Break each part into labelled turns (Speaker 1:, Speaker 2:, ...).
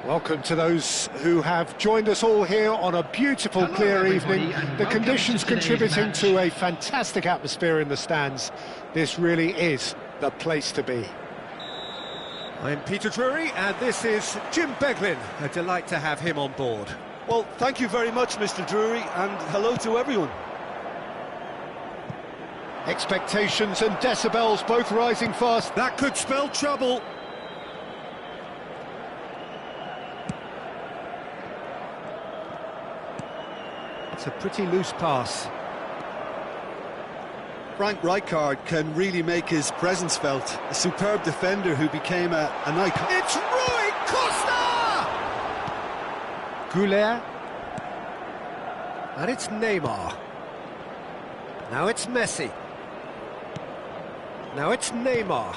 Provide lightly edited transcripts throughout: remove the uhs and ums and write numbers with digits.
Speaker 1: Welcome to those who have joined us all here on a beautiful, clear evening. The conditions contributing to a fantastic atmosphere in the stands. This really is the place to be. I'm Peter Drury, and this is Jim Beglin. A delight to have him on board.
Speaker 2: Well, thank you very much, Mr. Drury, and hello to everyone.
Speaker 1: Expectations and decibels both rising fast. That could spell trouble. It's a pretty loose pass.
Speaker 2: Frank Rijkaard can really make his presence felt. A superb defender who became an icon.
Speaker 1: It's Rui Costa! Goulet. And it's Neymar. Now it's Messi. Now it's Neymar.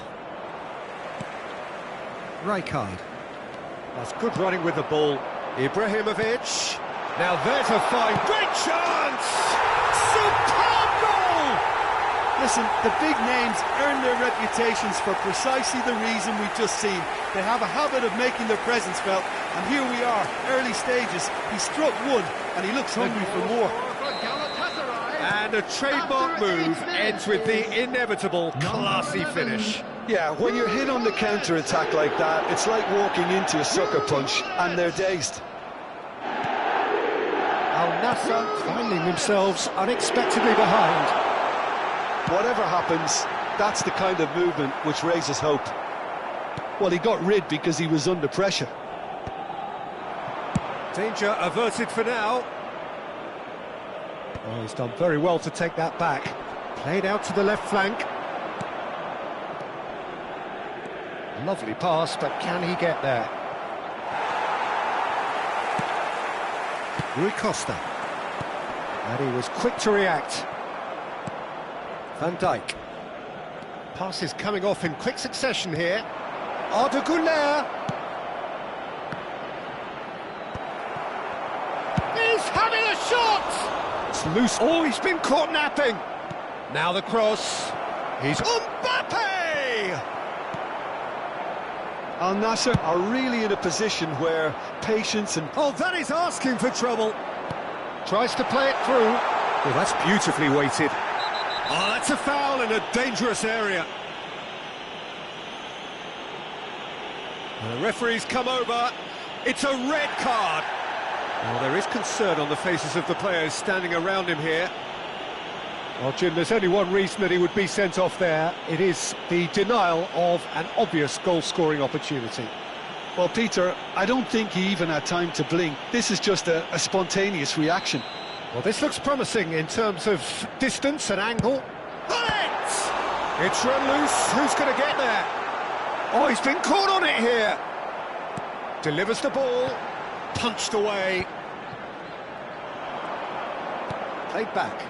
Speaker 1: Rijkaard. That's good running with the ball. Ibrahimovic. Now there's a fine, great chance! Superb goal!
Speaker 2: Listen, the big names earn their reputations for precisely the reason we've just seen. They have a habit of making their presence felt, and here we are, early stages. He struck one, and he looks hungry for more.
Speaker 1: And a trademark move ends with the inevitable classy finish.
Speaker 2: Yeah, when you're hit on the counter-attack like that, it's like walking into a sucker punch, and they're dazed.
Speaker 1: Al Nassr finding themselves unexpectedly behind.
Speaker 2: Whatever happens, that's the kind of movement which raises hope. Well, he got rid because he was under pressure.
Speaker 1: Danger averted for now. Oh, he's done very well to take that back. Played out to the left flank. Lovely pass, but can he get there? Rui Costa. And he was quick to react. Van Dijk. Passes coming off in quick succession here. Arda Güler. He's having a shot! It's loose. Oh, he's been caught napping. Now the cross. He's Mbappe!
Speaker 2: Al Nassr are really in a position where patience and...
Speaker 1: Oh, that is asking for trouble. Tries to play it through. Well, that's beautifully weighted. Oh, that's a foul in a dangerous area. And the referee's come over. It's a red card. Well, there is concern on the faces of the players standing around him here. Well, Jim, there's only one reason that he would be sent off there. It is the denial of an obvious goal-scoring opportunity.
Speaker 2: Well, Peter, I don't think he even had time to blink. This is just a spontaneous reaction.
Speaker 1: Well, this looks promising in terms of distance and angle. It's run loose. Who's going to get there? Oh, he's been caught on it here. Delivers the ball. Punched away. Played back.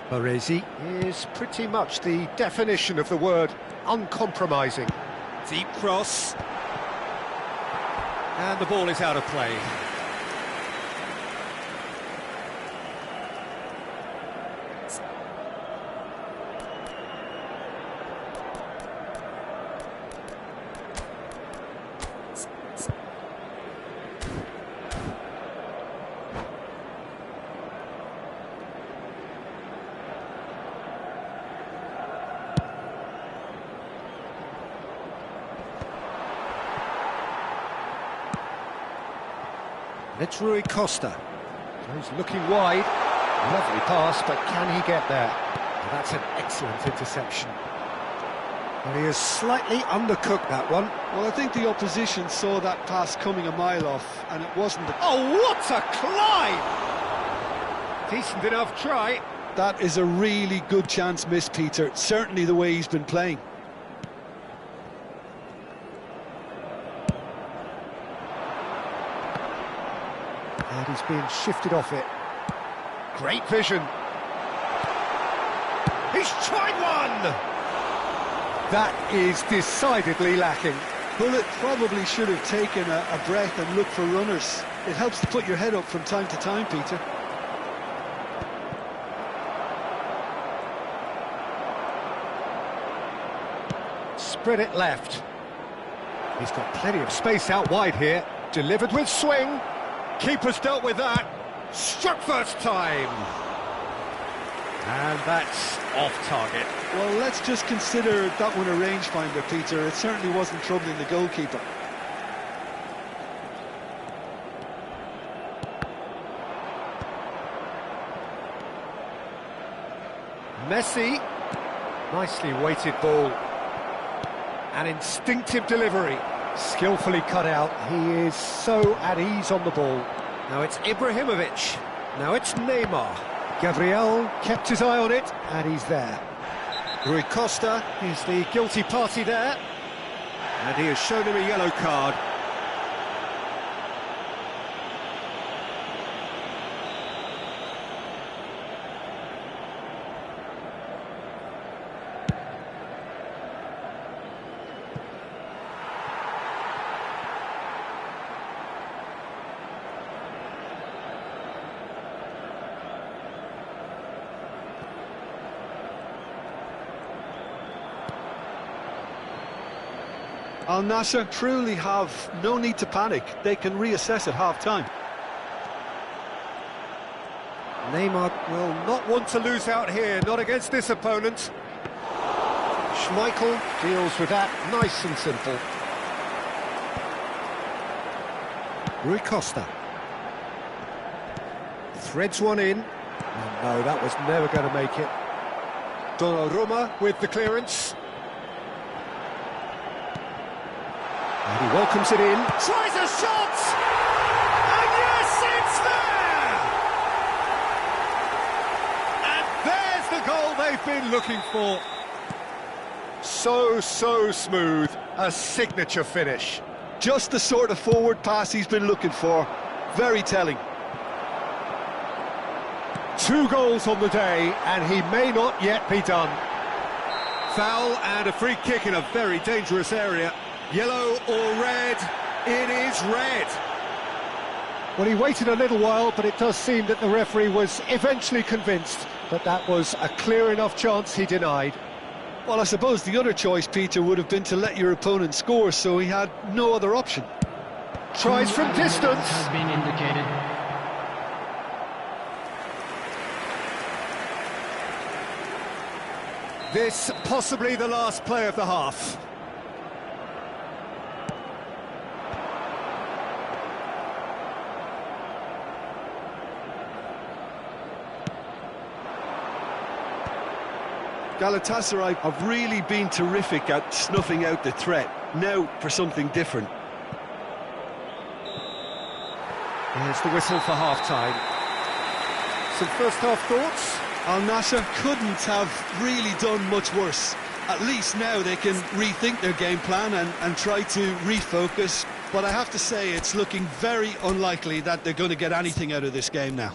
Speaker 1: Baresi is pretty much the definition of the word uncompromising. Deep cross. And the ball is out of play. It's Rui Costa. He's looking wide. Lovely pass, but can he get there? Well, that's an excellent interception. Well, he has slightly undercooked that one.
Speaker 2: Well, I think the opposition saw that pass coming a mile off, and it wasn't the...
Speaker 1: Oh, what a climb! Decent enough try.
Speaker 2: That is a really good chance missed, Peter. Certainly the way he's been playing.
Speaker 1: And he's being shifted off it. Great vision. He's tried one! That is decidedly lacking.
Speaker 2: Bullet probably should have taken a breath and looked for runners. It helps to put your head up from time to time, Peter.
Speaker 1: Spread it left. He's got plenty of space out wide here. Delivered with swing. Keeper's dealt with that. Struck first time. And that's off target.
Speaker 2: Well, let's just consider that one a rangefinder, Peter. It certainly wasn't troubling the goalkeeper.
Speaker 1: Messi. Nicely weighted ball. An instinctive delivery. Skillfully cut out. He is so at ease on the ball. Now it's Ibrahimovic. Now it's Neymar. Gabriel kept his eye on it, and he's there. Rui Costa is the guilty party there. And he has shown him a yellow card.
Speaker 2: Al Nassr truly have no need to panic. They can reassess at half-time.
Speaker 1: Neymar will not want to lose out here, not against this opponent. Schmeichel deals with that nice and simple. Rui Costa. Threads one in. Oh, no, that was never going to make it. Donnarumma with the clearance. And he welcomes it in. Tries a shot! And yes, it's there! And there's the goal they've been looking for. So smooth. A signature finish.
Speaker 2: Just the sort of forward pass he's been looking for. Very telling.
Speaker 1: 2 goals on the day, and he may not yet be done. Foul and a free kick in a very dangerous area. Yellow or red? It is red. Well, he waited a little while, but it does seem that the referee was eventually convinced that that was a clear enough chance he denied.
Speaker 2: Well, I suppose the other choice, Peter, would have been to let your opponent score, so he had no other option.
Speaker 1: Tries from distance.
Speaker 3: Has been indicated.
Speaker 1: This possibly the last play of the half.
Speaker 2: Galatasaray have really been terrific at snuffing out the threat. Now for something different.
Speaker 1: Here's the whistle for half-time. Some first-half thoughts?
Speaker 2: Al Nassr couldn't have really done much worse. At least now they can rethink their game plan and try to refocus. But I have to say, it's looking very unlikely that they're going to get anything out of this game now.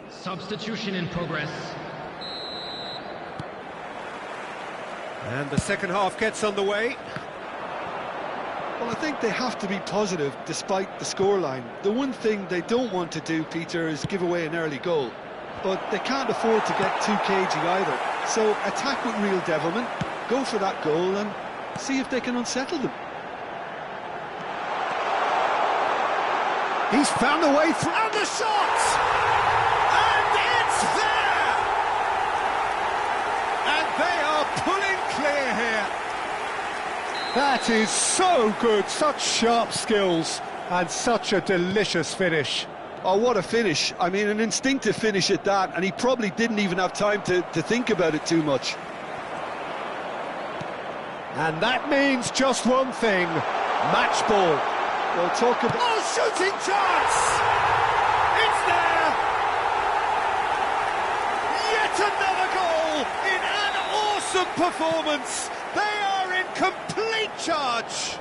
Speaker 3: Substitution in progress.
Speaker 1: And the second half gets underway.
Speaker 2: Well, I think they have to be positive despite the scoreline. The one thing they don't want to do, Peter, is give away an early goal. But they can't afford to get too cagey either. So attack with real devilment, go for that goal and see if they can unsettle them.
Speaker 1: He's found a way through. And the shot! And it's there! And they are pulling clear here. That is so good, such sharp skills and such a delicious finish.
Speaker 2: Oh, what a finish. I mean, an instinctive finish at that, and he probably didn't even have time to think about it too much.
Speaker 1: And that means just one thing, match ball.
Speaker 2: We'll talk about... Oh, shooting chance! It's there! Yet another goal in an awesome performance! They are in complete charge!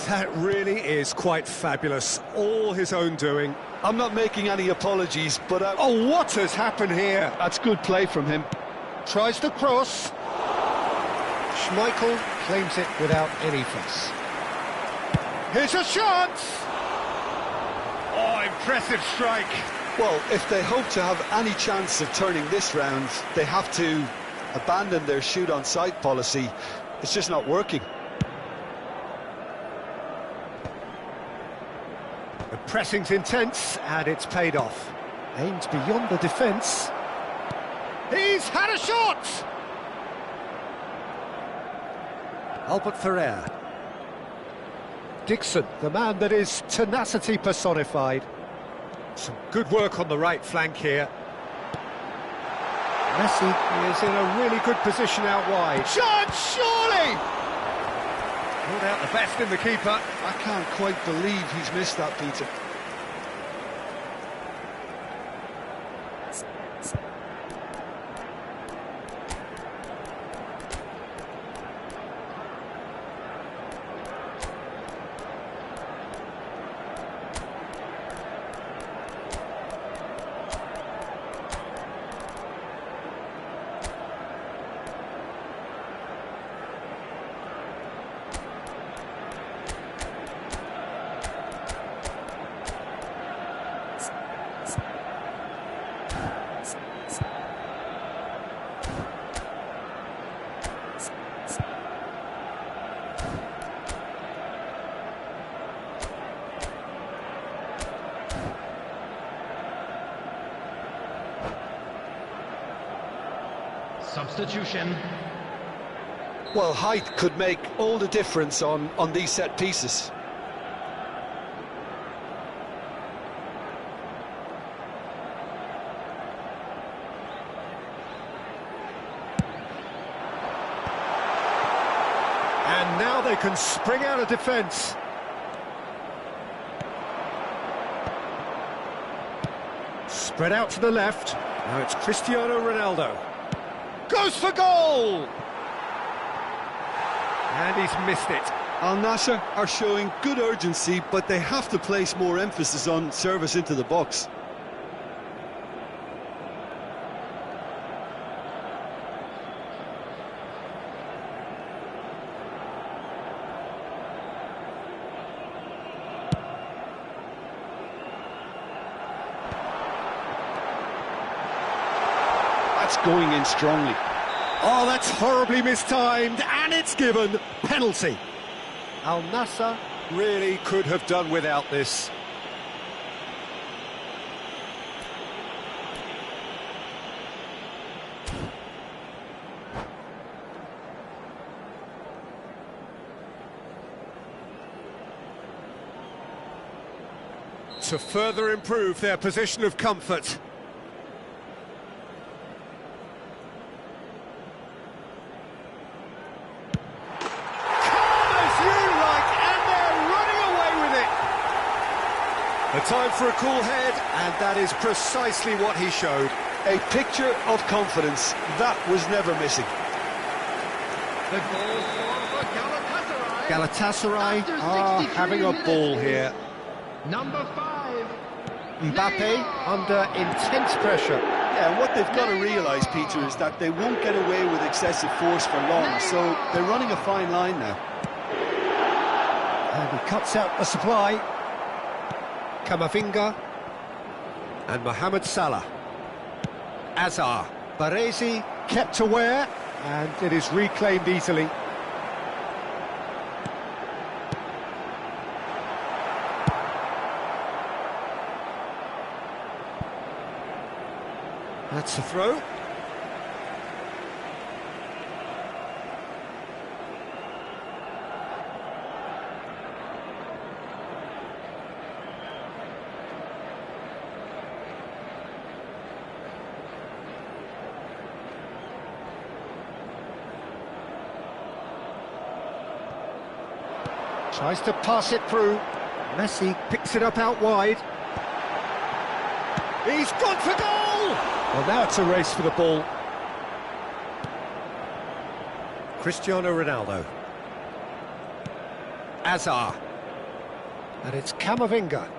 Speaker 1: That really is quite fabulous, all his own doing.
Speaker 2: I'm not making any apologies, but...
Speaker 1: Oh, what has happened here?
Speaker 2: That's good play from him.
Speaker 1: Tries the cross. Schmeichel claims it without any fuss. Here's a shot! Oh, impressive strike.
Speaker 2: Well, if they hope to have any chance of turning this round, they have to abandon their shoot-on-sight policy. It's just not working.
Speaker 1: The pressing's intense, and it's paid off. Aims beyond the defence. He's had a shot! Albert Ferrer. Dixon, the man that is tenacity personified. Some good work on the right flank here. Messi is in a really good position out wide. Shot, surely! Pulled out the best in the keeper.
Speaker 2: I can't quite believe he's missed that, Peter.
Speaker 3: Substitution.
Speaker 2: Well, height could make all the difference on these set pieces.
Speaker 1: And now they can spring out of defence. Spread out to the left. Now it's Cristiano Ronaldo. Goes for goal! And he's missed it.
Speaker 2: Al Nassr are showing good urgency, but they have to place more emphasis on service into the box. That's going in strongly.
Speaker 1: Oh, that's horribly mistimed, and it's given. Penalty. Al Nassr really could have done without this. To further improve their position of comfort. A time for a cool head, and that is precisely what he showed.
Speaker 2: A picture of confidence. That was never missing.
Speaker 3: The goal for Galatasaray.
Speaker 1: Galatasaray are having a ball here.
Speaker 3: Number 5.
Speaker 1: Mbappe under intense pressure.
Speaker 2: Yeah, and what they've got to realise, Peter, is that they won't get away with excessive force for long, so they're running a fine line now.
Speaker 1: And he cuts out the supply. Camavinga and Mohamed Salah. Azar. Baresi kept aware, and it is reclaimed easily. That's a throw. Tries to pass it through. Messi picks it up out wide. He's gone for goal! Well, now it's a race for the ball. Cristiano Ronaldo. Azar. And it's Camavinga.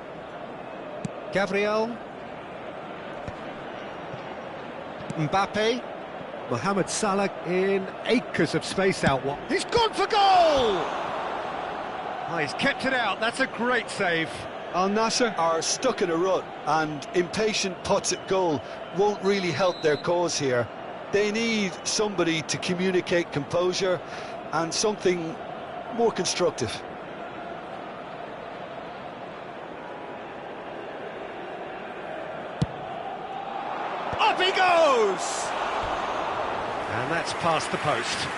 Speaker 1: Gabriel. Mbappe. Mohamed Salah in acres of space out. He's gone for goal! Oh, he's kept it out. That's a great save.
Speaker 2: Al Nassr are stuck in a rut, and impatient putts at goal won't really help their cause here. They need somebody to communicate composure and something more constructive.
Speaker 1: Up he goes! And that's past the post.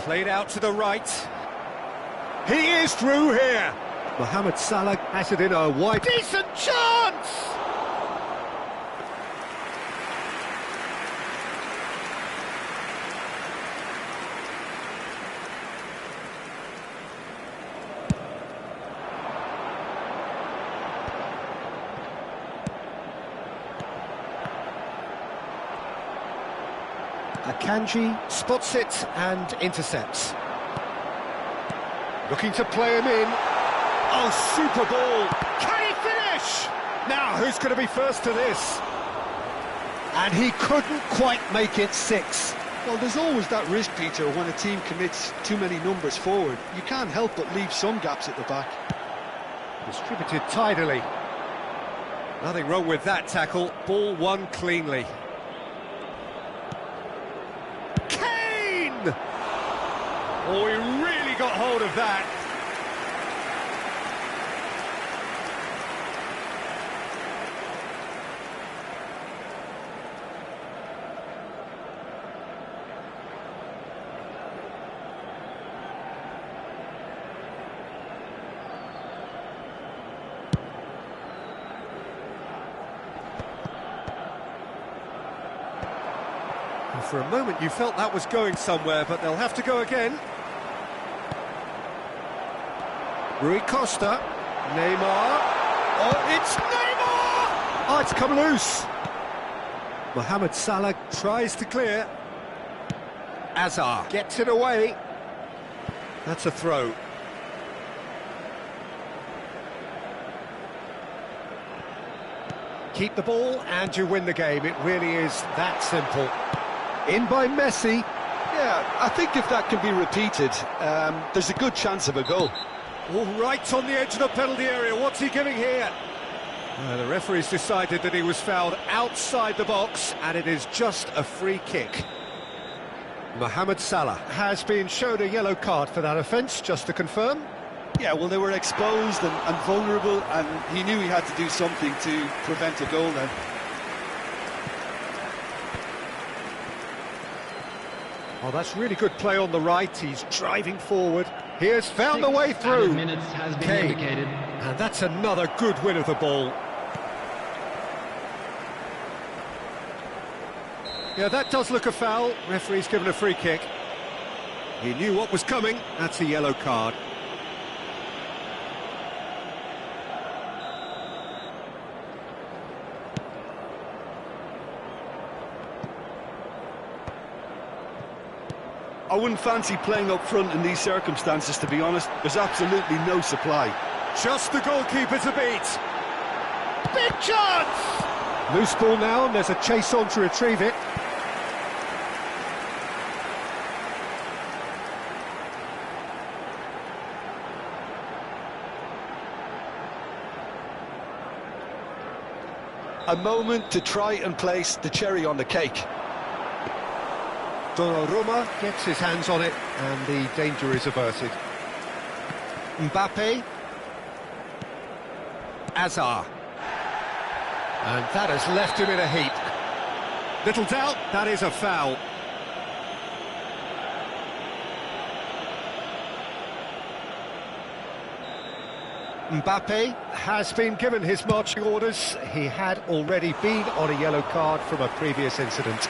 Speaker 1: Played out to the right. He is through here. Mohamed Salah has it in a wide. Decent chance! Akanji spots it and intercepts. Looking to play him in. Oh, super ball. Can he finish? Now, who's going to be first to this? And he couldn't quite make it 6.
Speaker 2: Well, there's always that risk, Peter, when a team commits too many numbers forward. You can't help but leave some gaps at the back.
Speaker 1: Distributed tidily. Nothing wrong with that tackle. Ball won cleanly. Oh, he really got hold of that. And for a moment you felt that was going somewhere, but they'll have to go again. Rui Costa, Neymar, oh, it's Neymar! Oh, it's come loose. Mohamed Salah tries to clear. Azar gets it away. That's a throw. Keep the ball and you win the game. It really is that simple. In by Messi.
Speaker 2: Yeah, I think if that can be repeated, there's a good chance of a goal.
Speaker 1: All right on the edge of the penalty area. What's he giving here? The referee's decided that he was fouled outside the box, and it is just a free kick. Mohamed Salah has been shown a yellow card for that offence, just to confirm.
Speaker 2: Yeah, well, they were exposed and vulnerable, and he knew he had to do something to prevent a goal then.
Speaker 1: Oh, that's really good play on the right. He's driving forward. He has found the way through.
Speaker 3: Minutes has been indicated.
Speaker 1: And that's another good win of the ball. Yeah, that does look a foul. Referee's given a free kick. He knew what was coming. That's a yellow card.
Speaker 2: I wouldn't fancy playing up front in these circumstances, to be honest. There's absolutely no supply.
Speaker 1: Just the goalkeeper to beat. Big chance! Loose ball now, and there's a chase on to retrieve it.
Speaker 2: A moment to try and place the cherry on the cake.
Speaker 1: Donnarumma gets his hands on it, and the danger is averted. Mbappe. Azar. And that has left him in a heap. Little doubt, that is a foul. Mbappe has been given his marching orders. He had already been on a yellow card from a previous incident.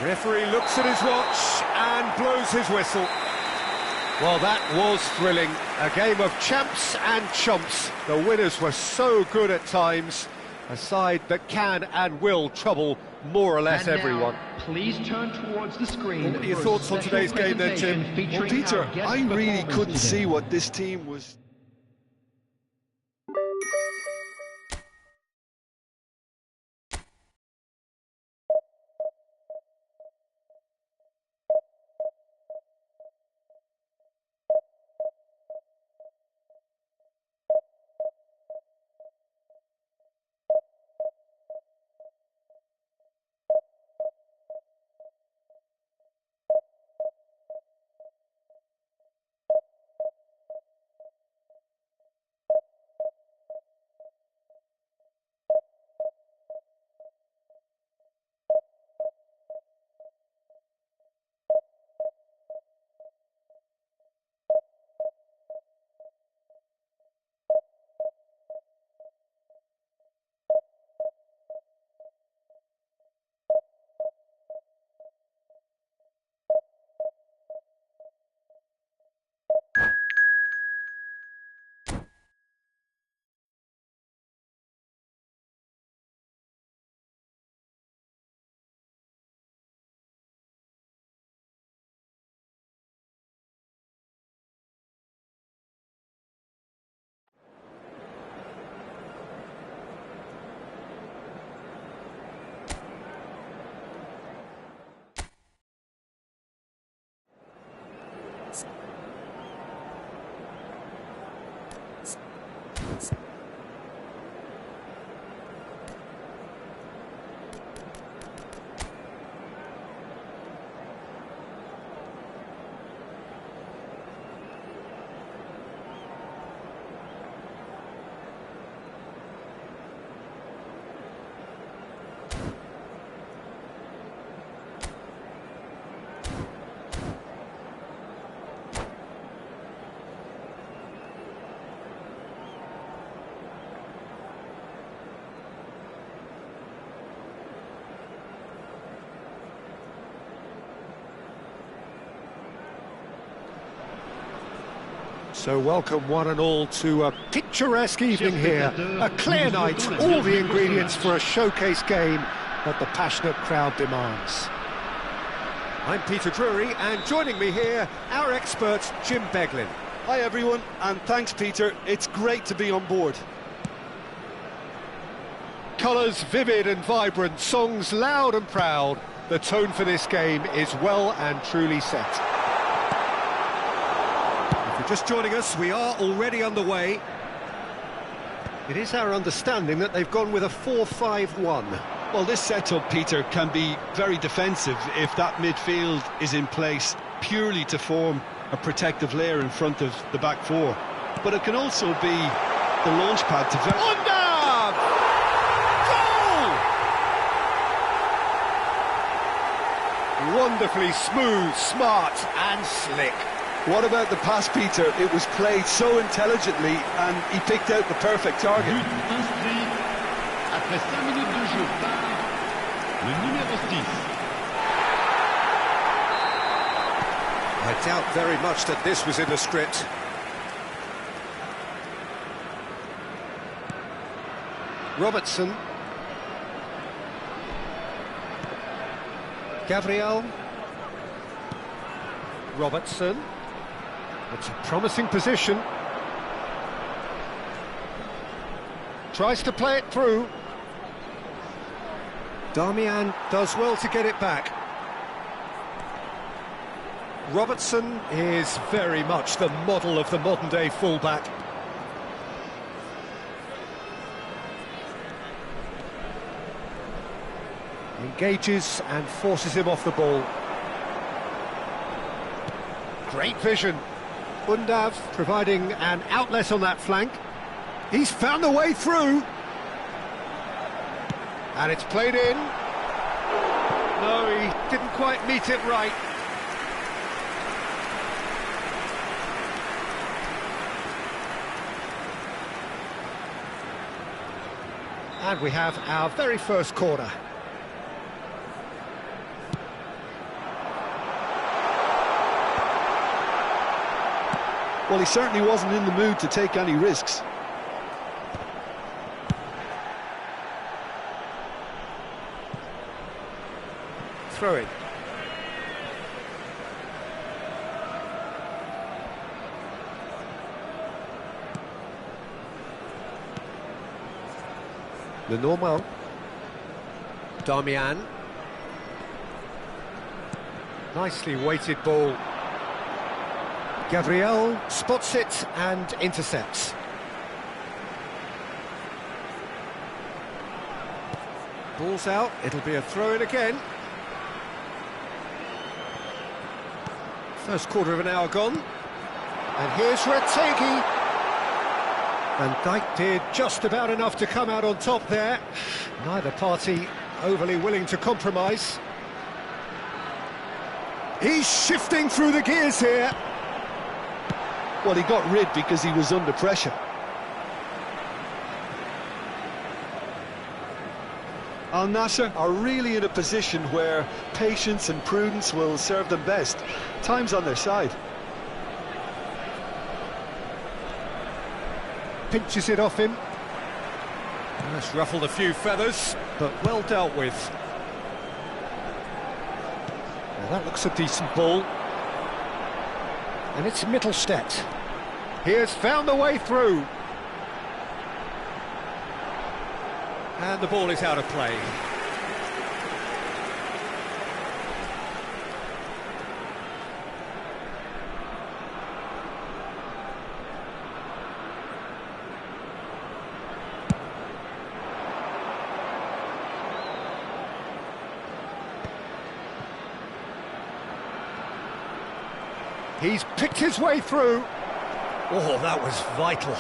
Speaker 1: Referee looks at his watch and blows his whistle. Well, that was thrilling. A game of champs and chumps. The winners were so good at times. A side that can and will trouble more or less everyone.
Speaker 3: Please turn towards the screen.
Speaker 2: What are your thoughts on today's game then, Jim? Well, Peter, I really couldn't see what this team was...
Speaker 1: So welcome one and all to a picturesque evening here, a clear night, all the ingredients for a showcase game that the passionate crowd demands. I'm Peter Drury, and joining me here, our expert Jim Beglin.
Speaker 2: Hi everyone, and thanks Peter, it's great to be on board.
Speaker 1: Colours vivid and vibrant, songs loud and proud. The tone for this game is well and truly set. Just joining us, we are already underway. It is our understanding that they've gone with a 4-5-1.
Speaker 2: Well, this setup, Peter, can be very defensive if that midfield is in place purely to form a protective layer in front of the back four. But it can also be the launch pad to...
Speaker 1: Undav! Goal! Wonderfully smooth, smart and slick.
Speaker 2: What about the pass, Peter? It was played so intelligently and he picked out the perfect target.
Speaker 3: Après 5 minutes de jeu par le numéro 6.
Speaker 1: I doubt very much that this was in the script. Robertson. Gabriel. Robertson. It's a promising position. Tries to play it through. Darmian does well to get it back. Robertson is very much the model of the modern-day fullback. Engages and forces him off the ball. Great vision. Undav providing an outlet on that flank. He's found a way through. And it's played in. No, he didn't quite meet it right. And we have our very first corner.
Speaker 2: Well, he certainly wasn't in the mood to take any risks.
Speaker 1: Throw it. Lenormand. Darmian. Nicely weighted ball. Gabriel spots it and intercepts. Ball's out, it'll be a throw-in again. First quarter of an hour gone. And here's Retegui. Van Dijk did just about enough to come out on top there. Neither party overly willing to compromise. He's shifting through the gears here.
Speaker 2: Well, he got rid because he was under pressure. Al Nassr are really in a position where patience and prudence will serve them best. Time's on their side.
Speaker 1: Pinches it off him. That's ruffled a few feathers, but well dealt with. Now that looks a decent ball. And it's Mittelstedt. He has found a way through. And the ball is out of play. He's picked his way through. Oh, that was vital.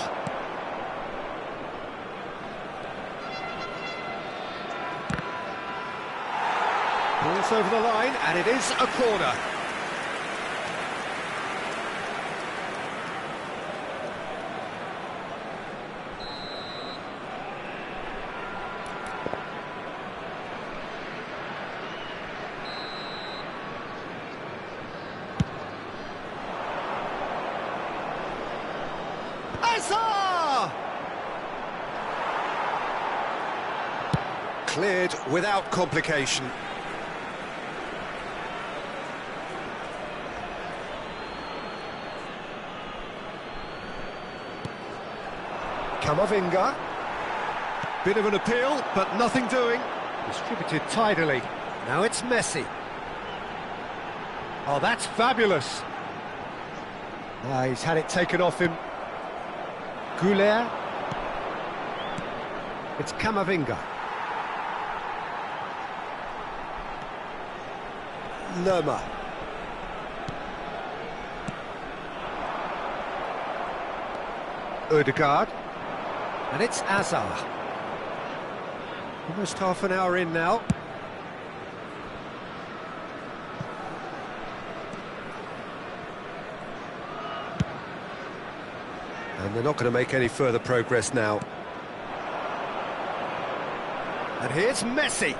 Speaker 1: Ball's over the line, and it is a corner. Cleared without complication. Camavinga. Bit of an appeal, but nothing doing. Distributed tidily. Now it's Messi. Oh, that's fabulous. He's had it taken off him. Goulet. It's Camavinga. Lerma. Ødegaard. And it's Hazard. Almost half an hour in now. And they're not going to make any further progress now. And here's Messi.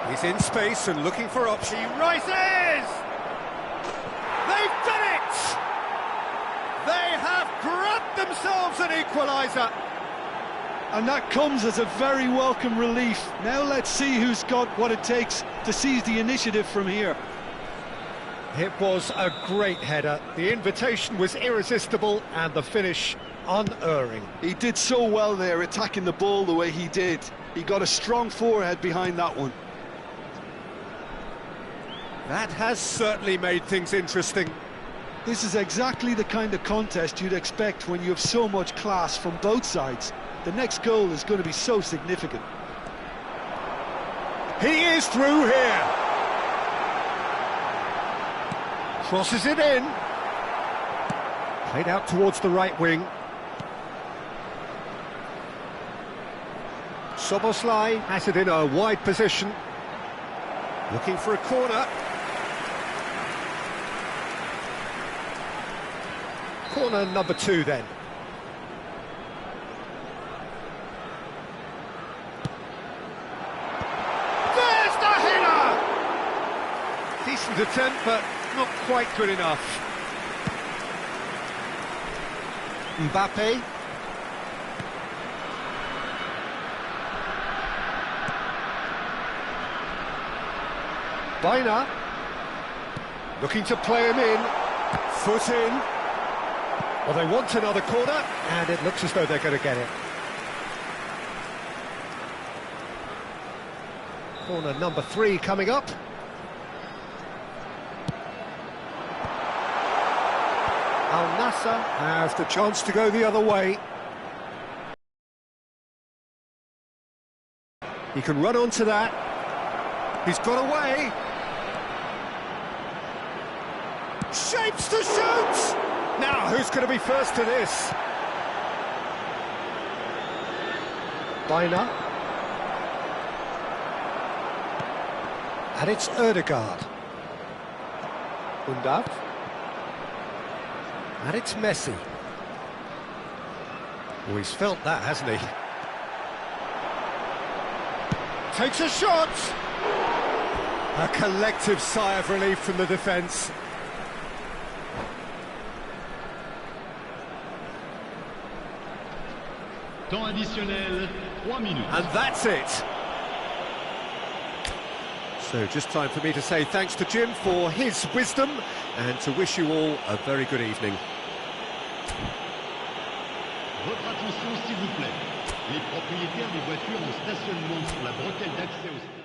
Speaker 1: He's in space and looking for options. He rises! They've done it! They have grabbed themselves an equaliser.
Speaker 2: And that comes as a very welcome relief. Now let's see who's got what it takes to seize the initiative from here.
Speaker 1: It was a great header. The invitation was irresistible and the finish unerring.
Speaker 2: He did so well there, attacking the ball the way he did. He got a strong forehead behind that one.
Speaker 1: That has certainly made things interesting.
Speaker 2: This is exactly the kind of contest you'd expect when you have so much class from both sides. The next goal is going to be so significant.
Speaker 1: He is through here. Crosses it in. Played out towards the right wing. Soboslai has it in a wide position. Looking for a corner. Corner number 2 then. There's the header! Decent attempt, but not quite good enough. Mbappe. Baina. Looking to play him in. Foot in. Well, they want another corner, and it looks as though they're going to get it. Corner number 3 coming up. Al Nassr has the chance to go the other way. He can run onto that. He's got away. Shapes to shoot! Now, who's going to be first to this? Baina. And it's Ødegaard. Undav. And it's Messi. Oh, he's felt that, hasn't he? Takes a shot! A collective sigh of relief from the defence.
Speaker 3: Temps additionnel, 3 minutes.
Speaker 1: And that's it. So just time for me to say thanks to Jim for his wisdom and to wish you all a very good evening.
Speaker 3: Votre attention s'il vous plaît. Les propriétaires des voitures en stationnement sur la bretelle d'accès au stade.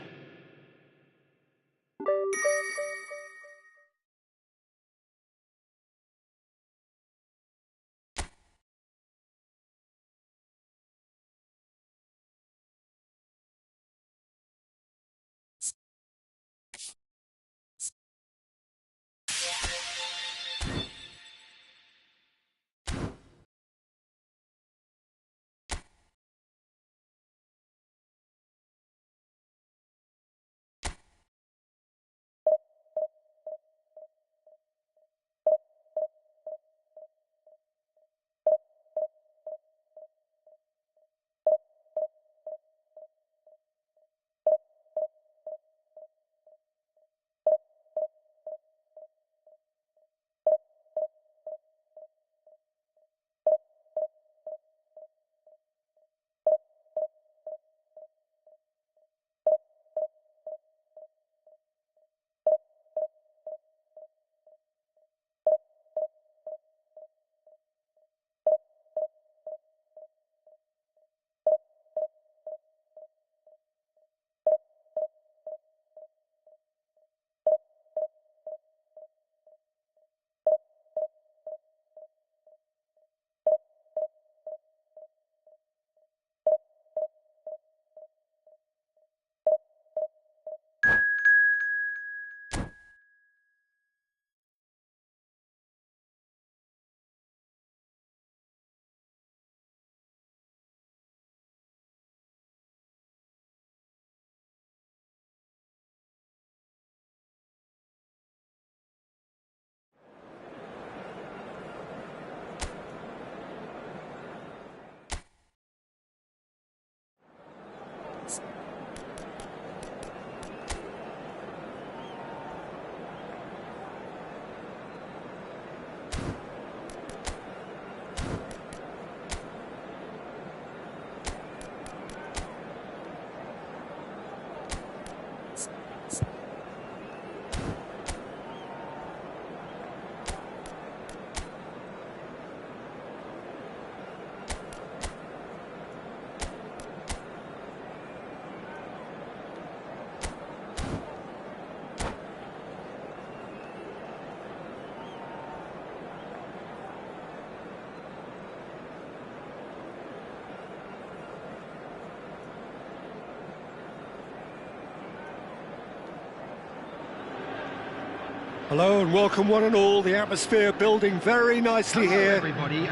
Speaker 1: Hello and welcome one and all. The atmosphere building very nicely here.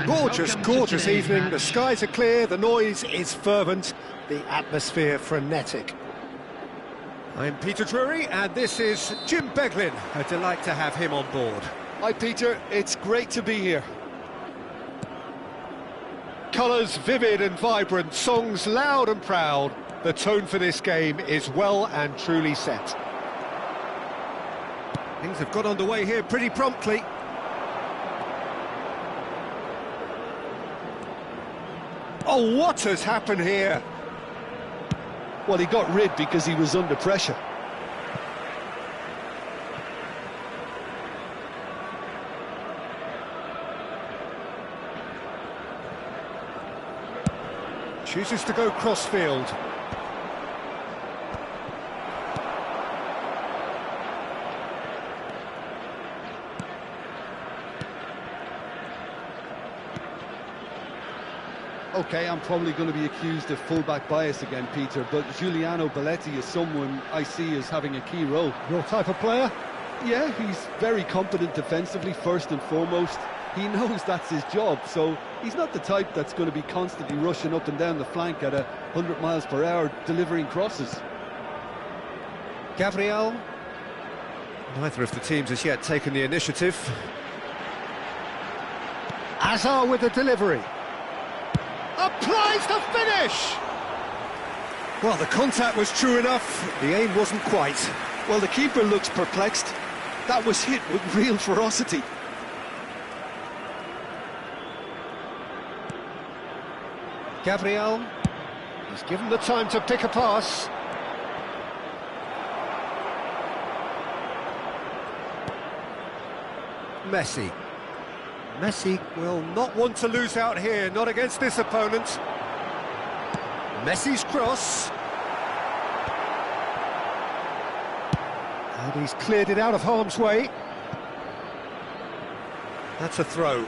Speaker 1: Gorgeous, gorgeous evening. The skies are clear, the noise is fervent, the atmosphere frenetic. I'm Peter Drury and this is Jim Beglin. A delight to have him on board.
Speaker 2: Hi Peter, it's great to be here.
Speaker 1: Colours vivid and vibrant, songs loud and proud. The tone for this game is well and truly set. Things have got underway here pretty promptly. Oh, what has happened here?
Speaker 2: Well, he got rid because he was under pressure.
Speaker 1: Chooses to go cross-field.
Speaker 2: Okay, I'm probably going to be accused of fullback bias again, Peter, but Giuliano Belletti is someone I see as having a key role.
Speaker 1: Your type of player?
Speaker 2: Yeah, he's very competent defensively, first and foremost. He knows that's his job, so he's not the type that's going to be constantly rushing up and down the flank at 100 miles per hour, delivering crosses.
Speaker 1: Gabriel? Neither of the teams has yet taken the initiative. Azar with the delivery. Applies the finish! Well, the contact was true enough, the aim wasn't quite.
Speaker 2: Well, the keeper looks perplexed. That was hit with real ferocity.
Speaker 1: Gabriel, he's given the time to pick a pass. Messi. Messi will not want to lose out here, not against this opponent. Messi's cross. And he's cleared it out of harm's way. That's a throw.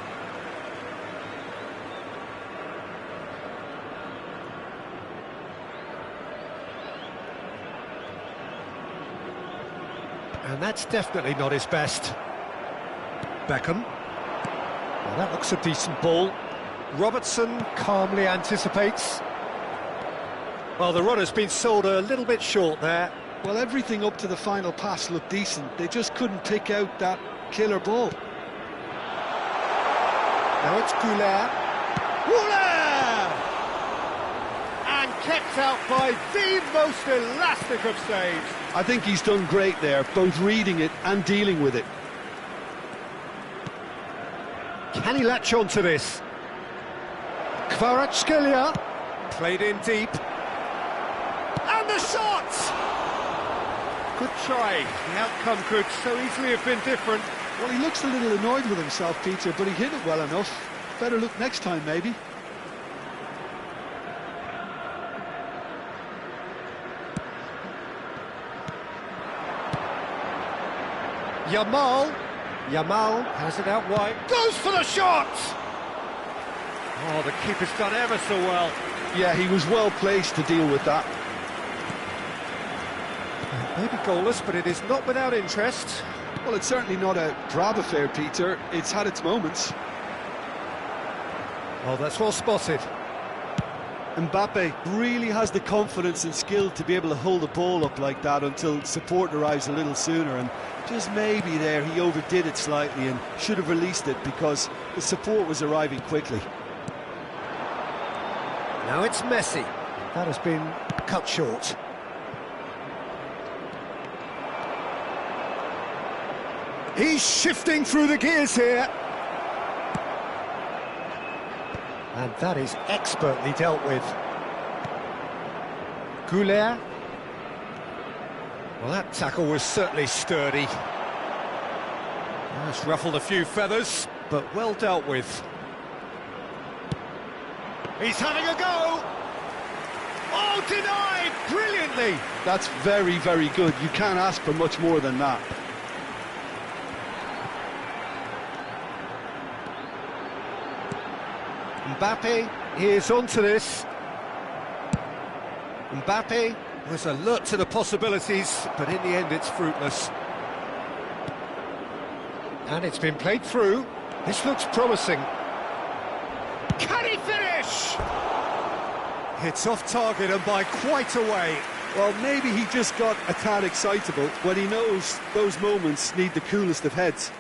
Speaker 1: And that's definitely not his best. Beckham. Well, that looks a decent ball. Robertson calmly anticipates. Well, the run has been sold a little bit short there.
Speaker 2: Well, everything up to the final pass looked decent. They just couldn't pick out that killer ball.
Speaker 1: Now it's Goulet. Goulet! And kept out by the most elastic of saves.
Speaker 2: I think he's done great there, both reading it and dealing with it.
Speaker 1: Can he latch on to this? Kvaratskhelia played in deep. And the shot! Good try. The outcome could so easily have been different.
Speaker 2: Well, he looks a little annoyed with himself, Peter, but he hit it well enough. Better look next time, maybe.
Speaker 1: Yamal has it out wide. Goes for the shot! Oh, the keeper's done ever so well.
Speaker 2: Yeah, he was well placed to deal with that.
Speaker 1: Maybe goalless, but it is not without interest.
Speaker 2: Well, it's certainly not a drab affair, Peter. It's had its moments.
Speaker 1: Oh, that's well spotted.
Speaker 2: Mbappe really has the confidence and skill to be able to hold the ball up like that until support arrives a little sooner, and just maybe there he overdid it slightly and should have released it because the support was arriving quickly.
Speaker 1: Now it's Messi. That has been cut short. He's shifting through the gears here. And that is expertly dealt with. Goulet. Well, that tackle was certainly sturdy. That's ruffled a few feathers, but well dealt with. He's having a go! Oh, denied! Brilliantly!
Speaker 2: That's very, very good. You can't ask for much more than that.
Speaker 1: Mbappe is onto this. Mbappe was alert to the possibilities, but in the end it's fruitless. And it's been played through. This looks promising. Can he finish? It's off target and by quite a way.
Speaker 2: Well, maybe he just got a tad excitable when he knows those moments need the coolest of heads.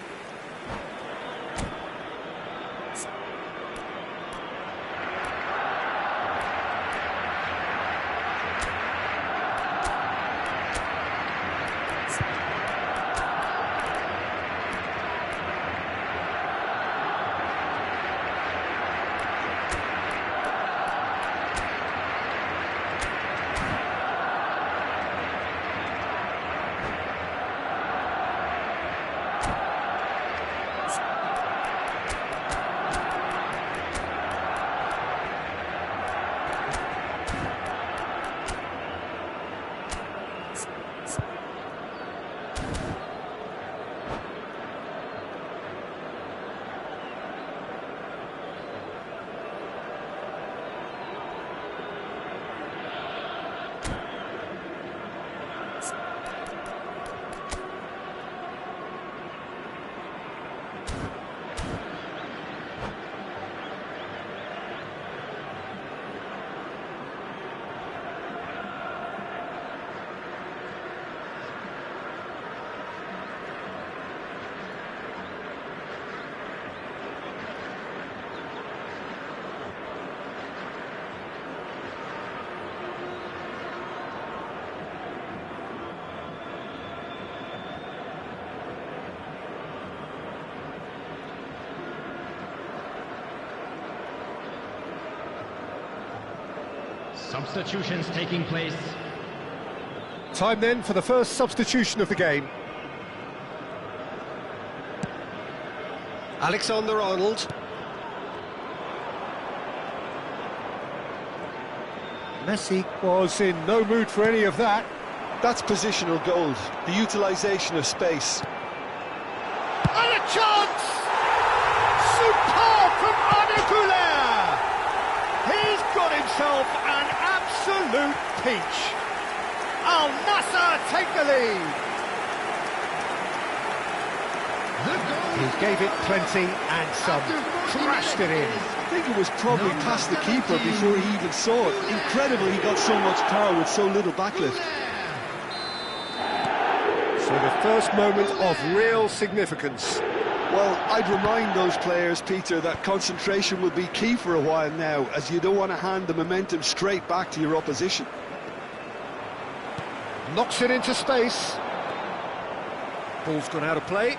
Speaker 3: Substitutions taking place.
Speaker 1: Time then for the first substitution of the game. Alexander-Arnold. Messi was in no mood for any of that.
Speaker 2: That's positional gold, the utilisation of space.
Speaker 1: And a chance! Superb from Arne Güler! He's got himself an absolute peach. Al Nassr take the lead. He gave it plenty and some, crashed it in.
Speaker 2: I think it was probably past the keeper before he even saw it. Incredible he got so much power with so little backlift.
Speaker 1: So the first moment of real significance.
Speaker 2: Well, I'd remind those players, Peter, that concentration will be key for a while now, as you don't want to hand the momentum straight back to your opposition.
Speaker 1: Knocks it into space. Ball's gone out of play.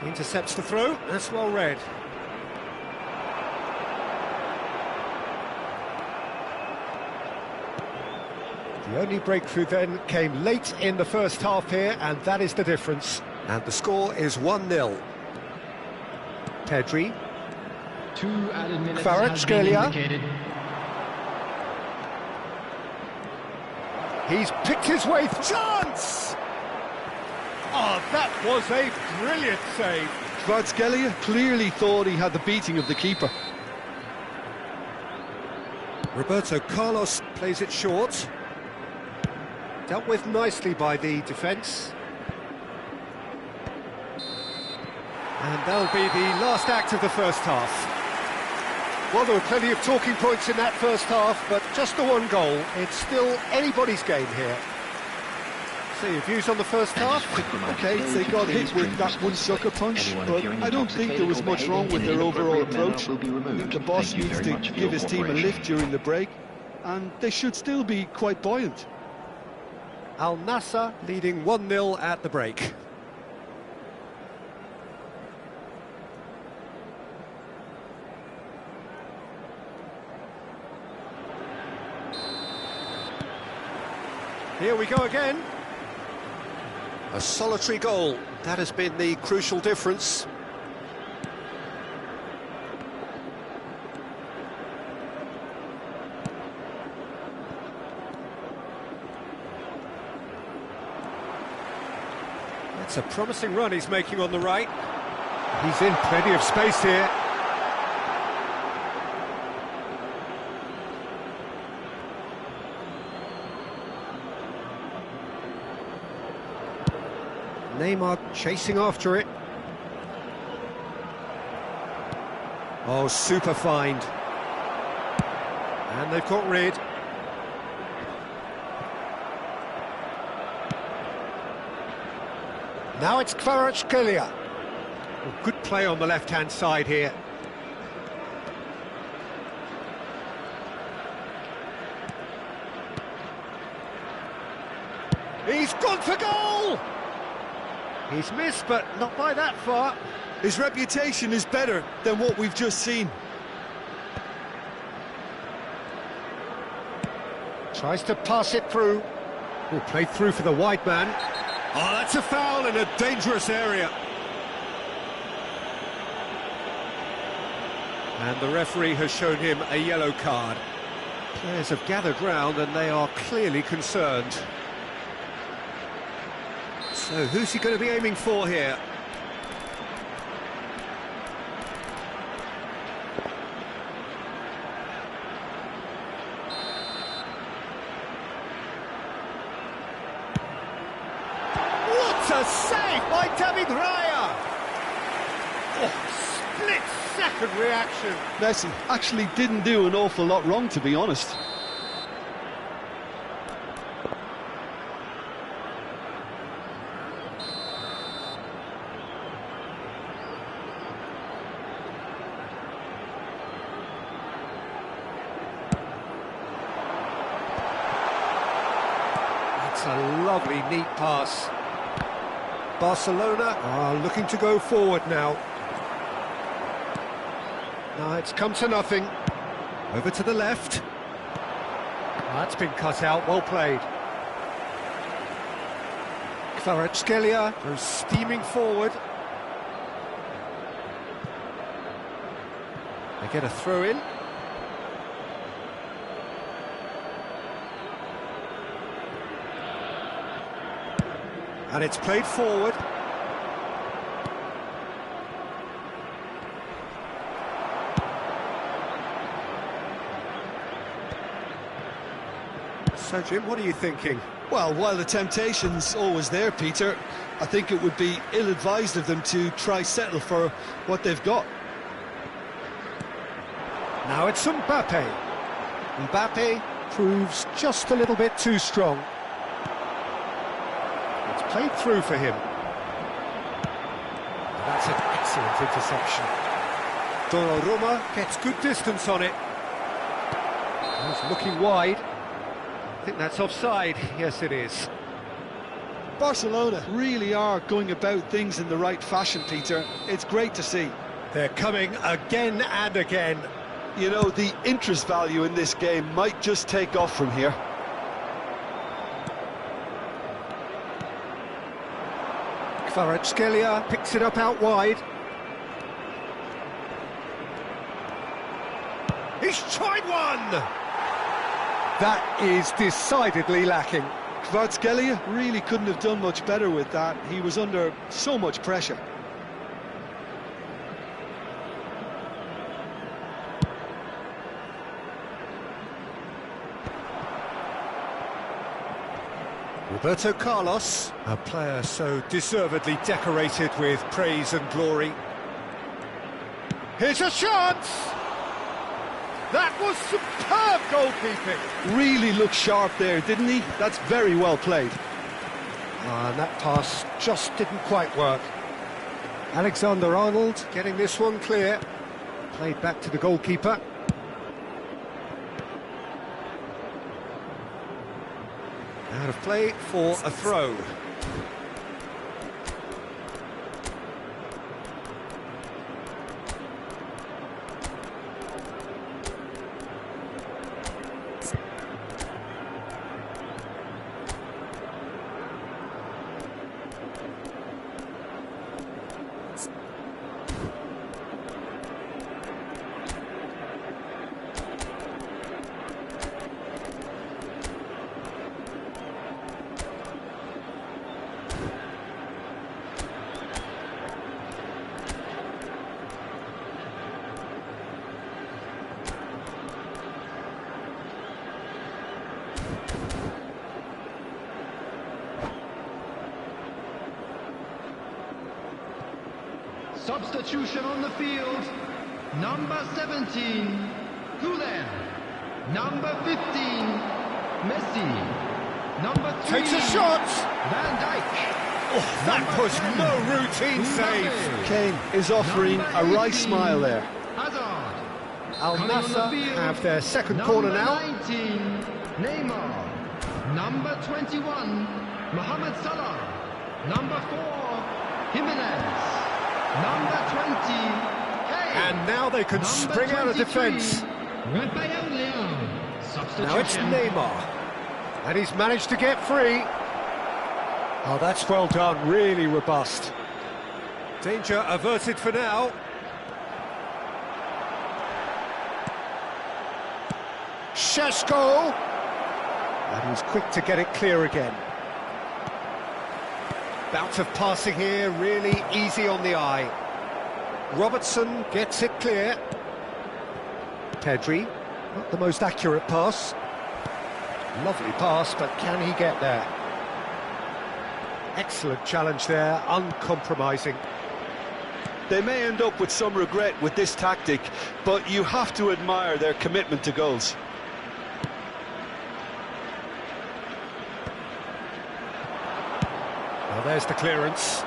Speaker 1: Intercepts the throw, that's well read. The only breakthrough then came late in the first half here, and that is the difference. And the score is 1-0. Pedri.
Speaker 3: 2 added minutes
Speaker 1: Kvaratskhelia. He's picked his way. Chance! Oh, that was a brilliant save.
Speaker 2: Kvaratskhelia clearly thought he had the beating of the keeper.
Speaker 1: Roberto Carlos plays it short. Dealt with nicely by the defence. And that'll be the last act of the first half. Well, there were plenty of talking points in that first half, but just the one goal. It's still anybody's game here. So your views on the first half?
Speaker 2: Okay, they got hit with that one sucker punch, but I don't think there was much wrong with their overall approach. The boss needs to give his team a lift during the break, and they should still be quite buoyant.
Speaker 1: Al Nassr leading 1-0 at the break. Here we go again. A solitary goal. That has been the crucial difference. It's a promising run he's making on the right. He's in plenty of space here. Neymar chasing after it. Oh, super find. And they've got rid. Now it's Kvaratskhelia. Oh, good play on the left-hand side here. He's gone for goal! He's missed, but not by that far.
Speaker 2: His reputation is better than what we've just seen.
Speaker 1: Tries to pass it through. Oh, played through for the wide man. Oh, that's a foul in a dangerous area. And the referee has shown him a yellow card. Players have gathered round and they are clearly concerned. So who's he going to be aiming for here? What a save by David Raya! Oh, split-second reaction.
Speaker 2: Messi actually didn't do an awful lot wrong, to be honest.
Speaker 1: That's a lovely, neat pass. Barcelona are looking to go forward now. Now it's come to nothing. Over to the left. That's been cut out, well played. Kvaratskhelia goes steaming forward. They get a throw in. And it's played forward. So, Jim, what are you thinking?
Speaker 2: Well, while the temptation's always there, Peter, I think it would be ill-advised of them to try settle for what they've got.
Speaker 1: Now it's Mbappe. Mbappe proves just a little bit too strong. It's played through for him. That's an excellent interception. Donnarumma gets good distance on it. He's looking wide. I think that's offside. Yes, it is.
Speaker 2: Barcelona really are going about things in the right fashion, Peter. It's great to see.
Speaker 1: They're coming again and again.
Speaker 2: You know, the interest value in this game might just take off from here.
Speaker 1: Kvaratskhelia picks it up out wide. He's tried one! That is decidedly lacking.
Speaker 2: Kvaratskhelia really couldn't have done much better with that. He was under so much pressure.
Speaker 1: Roberto Carlos, a player so deservedly decorated with praise and glory. Here's a chance! That was superb goalkeeping!
Speaker 2: Really looked sharp there, didn't he? That's very well played.
Speaker 1: And that pass just didn't quite work. Alexander-Arnold getting this one clear. Played back to the goalkeeper. Out of play for a throw.
Speaker 4: Substitution on the field. Number 17, Gulen. Number 15, Messi. Number 3,
Speaker 1: Takes a shot.
Speaker 4: Van Dijk.
Speaker 1: Oh, that was no routine save.
Speaker 2: Kane is offering a wry smile there.
Speaker 4: Hazard.
Speaker 1: Al
Speaker 4: Coming on the
Speaker 1: Nassr
Speaker 4: field,
Speaker 1: have their second
Speaker 4: number
Speaker 1: corner now.
Speaker 4: 19, Neymar. Number 21, Mohamed Salah. Number 4, Jimenez. Number 20, Kane.
Speaker 1: And now they can
Speaker 4: Number
Speaker 1: spring out of
Speaker 4: 23,
Speaker 1: defence.
Speaker 4: Raphael Leão.
Speaker 1: Now it's
Speaker 4: Substitution.
Speaker 1: Neymar. And he's managed to get free. Oh, that's well done, really robust. Danger averted for now. Šeško. And he's quick to get it clear again. Bout of passing here, really easy on the eye. Robertson gets it clear. Pedri, not the most accurate pass. Lovely pass, but can he get there? Excellent challenge there, uncompromising.
Speaker 2: They may end up with some regret with this tactic, but you have to admire their commitment to goals.
Speaker 1: Well, there's the clearance.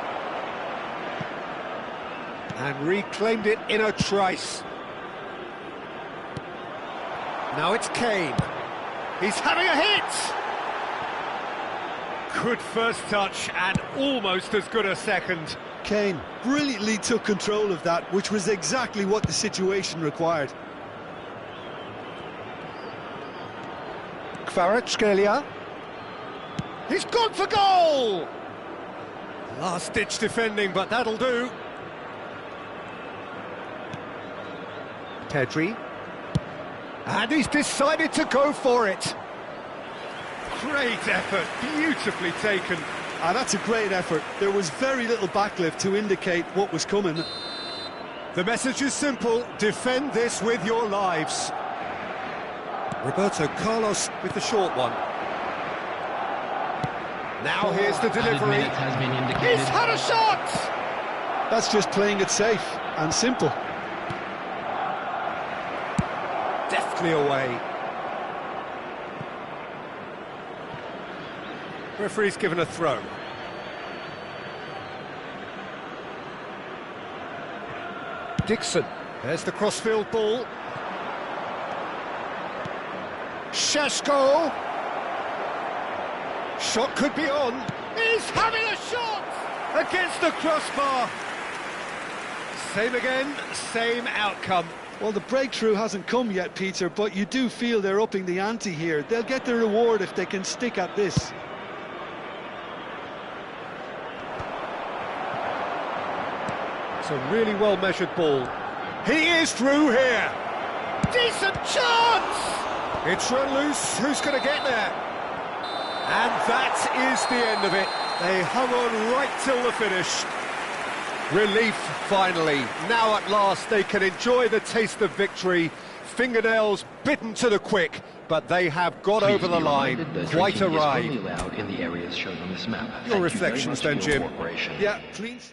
Speaker 1: And reclaimed it in a trice. Now it's Kane. He's having a hit! Good first touch and almost as good a second.
Speaker 2: Kane brilliantly took control of that, which was exactly what the situation required.
Speaker 1: Kvaratskhelia. He's gone for goal! Last-ditch defending, but that'll do. Pedri. And he's decided to go for it. Great effort, beautifully taken.
Speaker 2: Ah, that's a great effort. There was very little backlift to indicate what was coming.
Speaker 1: The message is simple, defend this with your lives. Roberto Carlos with the short one. Now here's the delivery.
Speaker 4: Has been indicated.
Speaker 1: He's had a shot!
Speaker 2: That's just playing it safe and simple.
Speaker 1: Deftly away. Referee's given a throw. Dixon. There's the crossfield ball. Šeško. Shot could be on. He's having a shot against the crossbar. Same again, same outcome.
Speaker 2: Well, the breakthrough hasn't come yet, Peter, but you do feel they're upping the ante here. They'll get the reward if they can stick at this.
Speaker 1: It's a really well-measured ball. He is through here. Decent chance! It's run loose. Who's going to get there? And that is the end of it. They hung on right till the finish. Relief, finally. Now at last they can enjoy the taste of victory. Fingernails bitten to the quick, but they have got over the line. Quite a ride.
Speaker 5: In the areas shown on this map.
Speaker 1: Your reflections then, Jim?
Speaker 2: Yeah, please.